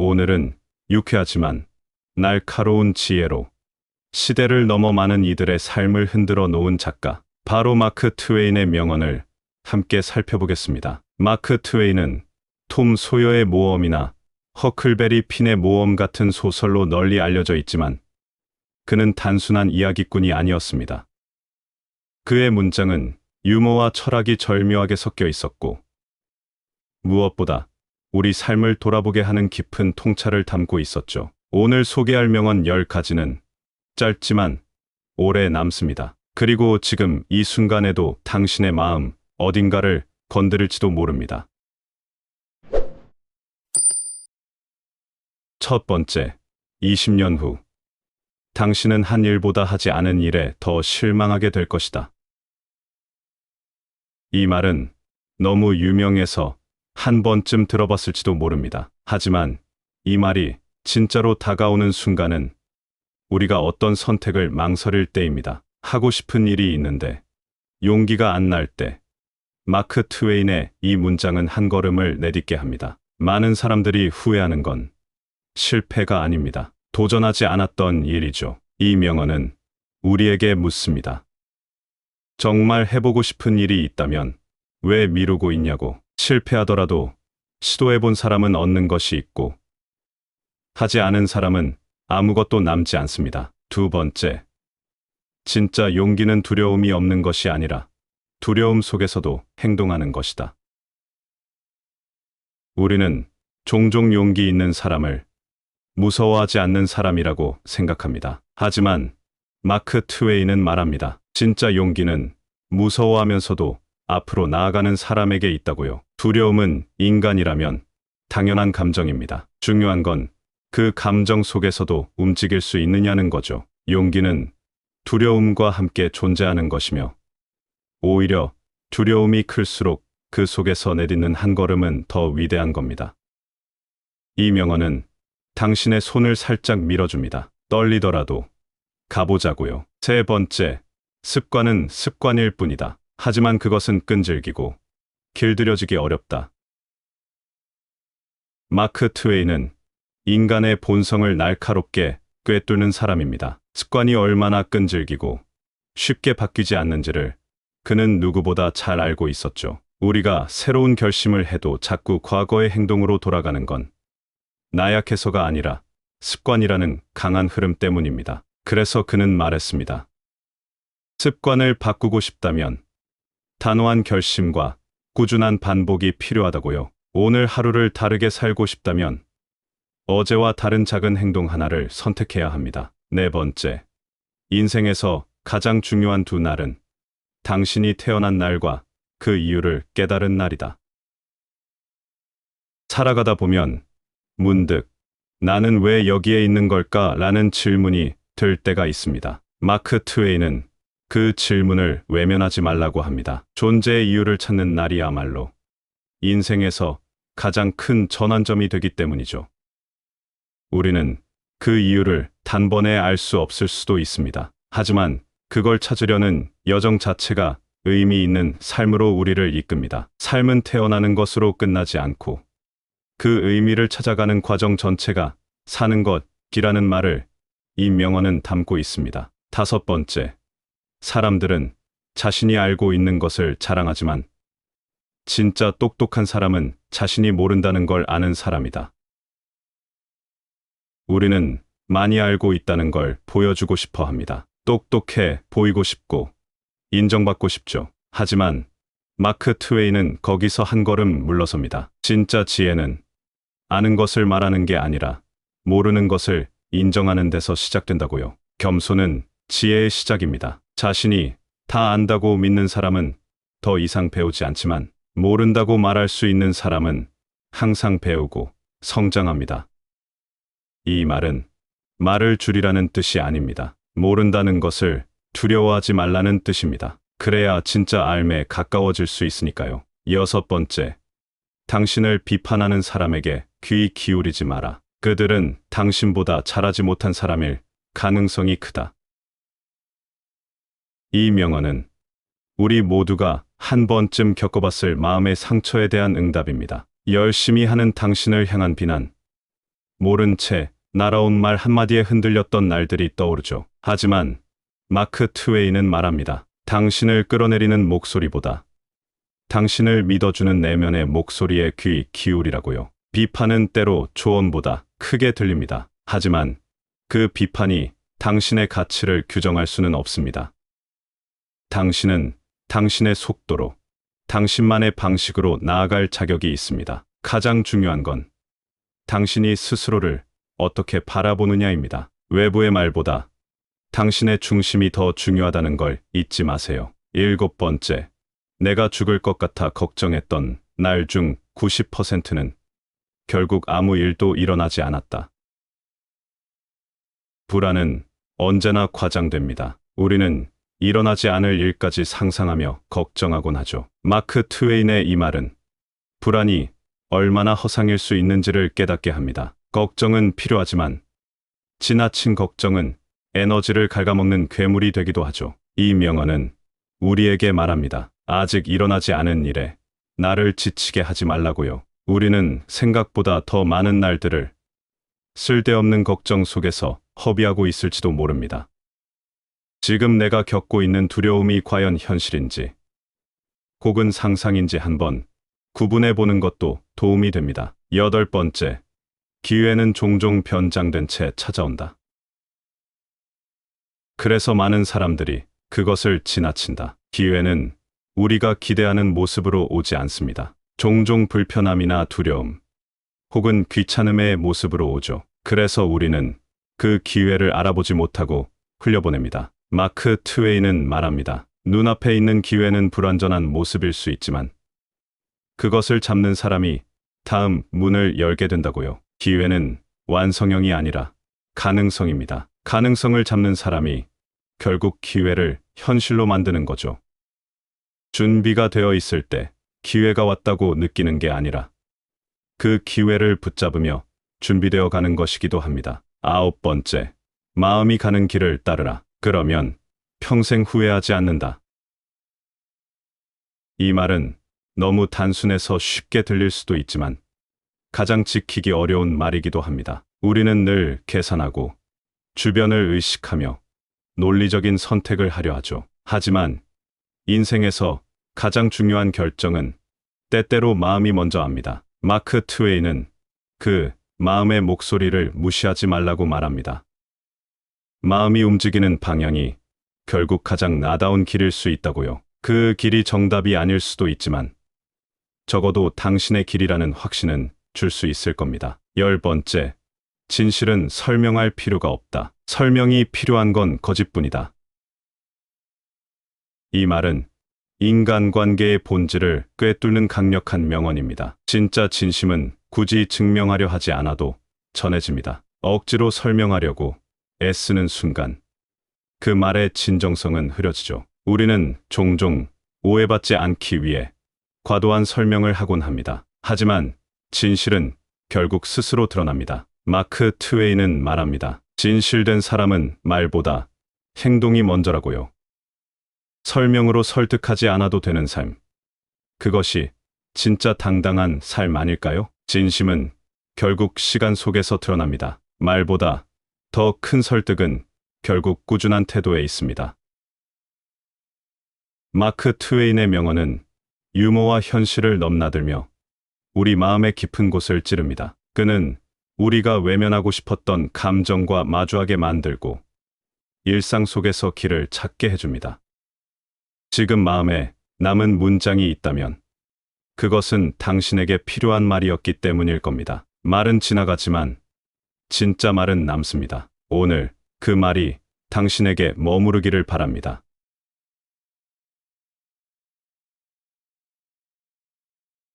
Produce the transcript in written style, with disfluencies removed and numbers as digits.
오늘은 유쾌하지만 날카로운 지혜로 시대를 넘어 많은 이들의 삶을 흔들어 놓은 작가, 바로 마크 트웨인의 명언을 함께 살펴보겠습니다. 마크 트웨인은 톰 소여의 모험이나 허클베리 핀의 모험 같은 소설로 널리 알려져 있지만 그는 단순한 이야기꾼이 아니었습니다. 그의 문장은 유머와 철학이 절묘하게 섞여 있었고 무엇보다 우리 삶을 돌아보게 하는 깊은 통찰을 담고 있었죠. 오늘 소개할 명언 10가지는 짧지만 오래 남습니다. 그리고 지금 이 순간에도 당신의 마음 어딘가를 건드릴지도 모릅니다. 첫 번째, 20년 후 당신은 한 일보다 하지 않은 일에 더 실망하게 될 것이다. 이 말은 너무 유명해서 한 번쯤 들어봤을지도 모릅니다. 하지만 이 말이 진짜로 다가오는 순간은 우리가 어떤 선택을 망설일 때입니다. 하고 싶은 일이 있는데 용기가 안 날 때, 마크 트웨인의 이 문장은 한 걸음을 내딛게 합니다. 많은 사람들이 후회하는 건 실패가 아닙니다. 도전하지 않았던 일이죠. 이 명언은 우리에게 묻습니다. 정말 해보고 싶은 일이 있다면 왜 미루고 있냐고. 실패하더라도 시도해본 사람은 얻는 것이 있고 하지 않은 사람은 아무것도 남지 않습니다. 두 번째, 진짜 용기는 두려움이 없는 것이 아니라 두려움 속에서도 행동하는 것이다. 우리는 종종 용기 있는 사람을 무서워하지 않는 사람이라고 생각합니다. 하지만 마크 트웨인은 말합니다. 진짜 용기는 무서워하면서도 앞으로 나아가는 사람에게 있다고요. 두려움은 인간이라면 당연한 감정입니다. 중요한 건 그 감정 속에서도 움직일 수 있느냐는 거죠. 용기는 두려움과 함께 존재하는 것이며 오히려 두려움이 클수록 그 속에서 내딛는 한 걸음은 더 위대한 겁니다. 이 명언은 당신의 손을 살짝 밀어줍니다. 떨리더라도 가보자고요. 세 번째, 습관은 습관일 뿐이다. 하지만 그것은 끈질기고 길들여지기 어렵다. 마크 트웨인은 인간의 본성을 날카롭게 꿰뚫는 사람입니다. 습관이 얼마나 끈질기고 쉽게 바뀌지 않는지를 그는 누구보다 잘 알고 있었죠. 우리가 새로운 결심을 해도 자꾸 과거의 행동으로 돌아가는 건 나약해서가 아니라 습관이라는 강한 흐름 때문입니다. 그래서 그는 말했습니다. 습관을 바꾸고 싶다면 단호한 결심과 꾸준한 반복이 필요하다고요. 오늘 하루를 다르게 살고 싶다면 어제와 다른 작은 행동 하나를 선택해야 합니다. 네 번째, 인생에서 가장 중요한 두 날은 당신이 태어난 날과 그 이유를 깨달은 날이다. 살아가다 보면 문득 나는 왜 여기에 있는 걸까? 라는 질문이 들 때가 있습니다. 마크 트웨인은 그 질문을 외면하지 말라고 합니다. 존재의 이유를 찾는 날이야말로 인생에서 가장 큰 전환점이 되기 때문이죠. 우리는 그 이유를 단번에 알 수 없을 수도 있습니다. 하지만 그걸 찾으려는 여정 자체가 의미 있는 삶으로 우리를 이끕니다. 삶은 태어나는 것으로 끝나지 않고 그 의미를 찾아가는 과정 전체가 사는 것이라는 말을 이 명언은 담고 있습니다. 다섯 번째, 사람들은 자신이 알고 있는 것을 자랑하지만 진짜 똑똑한 사람은 자신이 모른다는 걸 아는 사람이다. 우리는 많이 알고 있다는 걸 보여주고 싶어 합니다. 똑똑해 보이고 싶고 인정받고 싶죠. 하지만 마크 트웨인은 거기서 한 걸음 물러섭니다. 진짜 지혜는 아는 것을 말하는 게 아니라 모르는 것을 인정하는 데서 시작된다고요. 겸손은 지혜의 시작입니다. 자신이 다 안다고 믿는 사람은 더 이상 배우지 않지만 모른다고 말할 수 있는 사람은 항상 배우고 성장합니다. 이 말은 말을 줄이라는 뜻이 아닙니다. 모른다는 것을 두려워하지 말라는 뜻입니다. 그래야 진짜 삶에 가까워질 수 있으니까요. 여섯 번째, 당신을 비판하는 사람에게 귀 기울이지 마라. 그들은 당신보다 잘하지 못한 사람일 가능성이 크다. 이 명언은 우리 모두가 한 번쯤 겪어봤을 마음의 상처에 대한 응답입니다. 열심히 하는 당신을 향한 비난, 모른 채 날아온 말 한마디에 흔들렸던 날들이 떠오르죠. 하지만 마크 트웨이는 말합니다. 당신을 끌어내리는 목소리보다 당신을 믿어주는 내면의 목소리에 귀 기울이라고요. 비판은 때로 조언보다 크게 들립니다. 하지만 그 비판이 당신의 가치를 규정할 수는 없습니다. 당신은 당신의 속도로, 당신만의 방식으로 나아갈 자격이 있습니다. 가장 중요한 건 당신이 스스로를 어떻게 바라보느냐입니다. 외부의 말보다 당신의 중심이 더 중요하다는 걸 잊지 마세요. 7번째, 내가 죽을 것 같아 걱정했던 날 중 90%는 결국 아무 일도 일어나지 않았다. 불안은 언제나 과장됩니다. 우리는 일어나지 않을 일까지 상상하며 걱정하곤 하죠. 마크 트웨인의 이 말은 불안이 얼마나 허상일 수 있는지를 깨닫게 합니다. 걱정은 필요하지만 지나친 걱정은 에너지를 갉아먹는 괴물이 되기도 하죠. 이 명언은 우리에게 말합니다. 아직 일어나지 않은 일에 나를 지치게 하지 말라고요. 우리는 생각보다 더 많은 날들을 쓸데없는 걱정 속에서 허비하고 있을지도 모릅니다. 지금 내가 겪고 있는 두려움이 과연 현실인지 혹은 상상인지 한번 구분해 보는 것도 도움이 됩니다. 8번째, 기회는 종종 변장된 채 찾아온다. 그래서 많은 사람들이 그것을 지나친다. 기회는 우리가 기대하는 모습으로 오지 않습니다. 종종 불편함이나 두려움, 혹은 귀찮음의 모습으로 오죠. 그래서 우리는 그 기회를 알아보지 못하고 흘려보냅니다. 마크 트웨이는 말합니다. 눈앞에 있는 기회는 불완전한 모습일 수 있지만 그것을 잡는 사람이 다음 문을 열게 된다고요. 기회는 완성형이 아니라 가능성입니다. 가능성을 잡는 사람이 결국 기회를 현실로 만드는 거죠. 준비가 되어 있을 때 기회가 왔다고 느끼는 게 아니라 그 기회를 붙잡으며 준비되어 가는 것이기도 합니다. 9번째, 마음이 가는 길을 따르라. 그러면 평생 후회하지 않는다. 이 말은 너무 단순해서 쉽게 들릴 수도 있지만 가장 지키기 어려운 말이기도 합니다. 우리는 늘 계산하고 주변을 의식하며 논리적인 선택을 하려 하죠. 하지만 인생에서 가장 중요한 결정은 때때로 마음이 먼저 합니다. 마크 트웨이는 그 마음의 목소리를 무시하지 말라고 말합니다. 마음이 움직이는 방향이 결국 가장 나다운 길일 수 있다고요. 그 길이 정답이 아닐 수도 있지만 적어도 당신의 길이라는 확신은 줄 수 있을 겁니다. 10번째, 진실은 설명할 필요가 없다. 설명이 필요한 건 거짓뿐이다. 이 말은 인간관계의 본질을 꿰뚫는 강력한 명언입니다. 진짜 진심은 굳이 증명하려 하지 않아도 전해집니다. 억지로 설명하려고 애쓰는 순간 그 말의 진정성은 흐려지죠. 우리는 종종 오해받지 않기 위해 과도한 설명을 하곤 합니다. 하지만 진실은 결국 스스로 드러납니다. 마크 트웨이는 말합니다. 진실된 사람은 말보다 행동이 먼저라고요. 설명으로 설득하지 않아도 되는 삶. 그것이 진짜 당당한 삶 아닐까요? 진심은 결국 시간 속에서 드러납니다. 말보다 더 큰 설득은 결국 꾸준한 태도에 있습니다. 마크 트웨인의 명언은 유머와 현실을 넘나들며 우리 마음의 깊은 곳을 찌릅니다. 그는 우리가 외면하고 싶었던 감정과 마주하게 만들고 일상 속에서 길을 찾게 해줍니다. 지금 마음에 남은 문장이 있다면 그것은 당신에게 필요한 말이었기 때문일 겁니다. 말은 지나가지만 진짜 말은 남습니다. 오늘 그 말이 당신에게 머무르기를 바랍니다.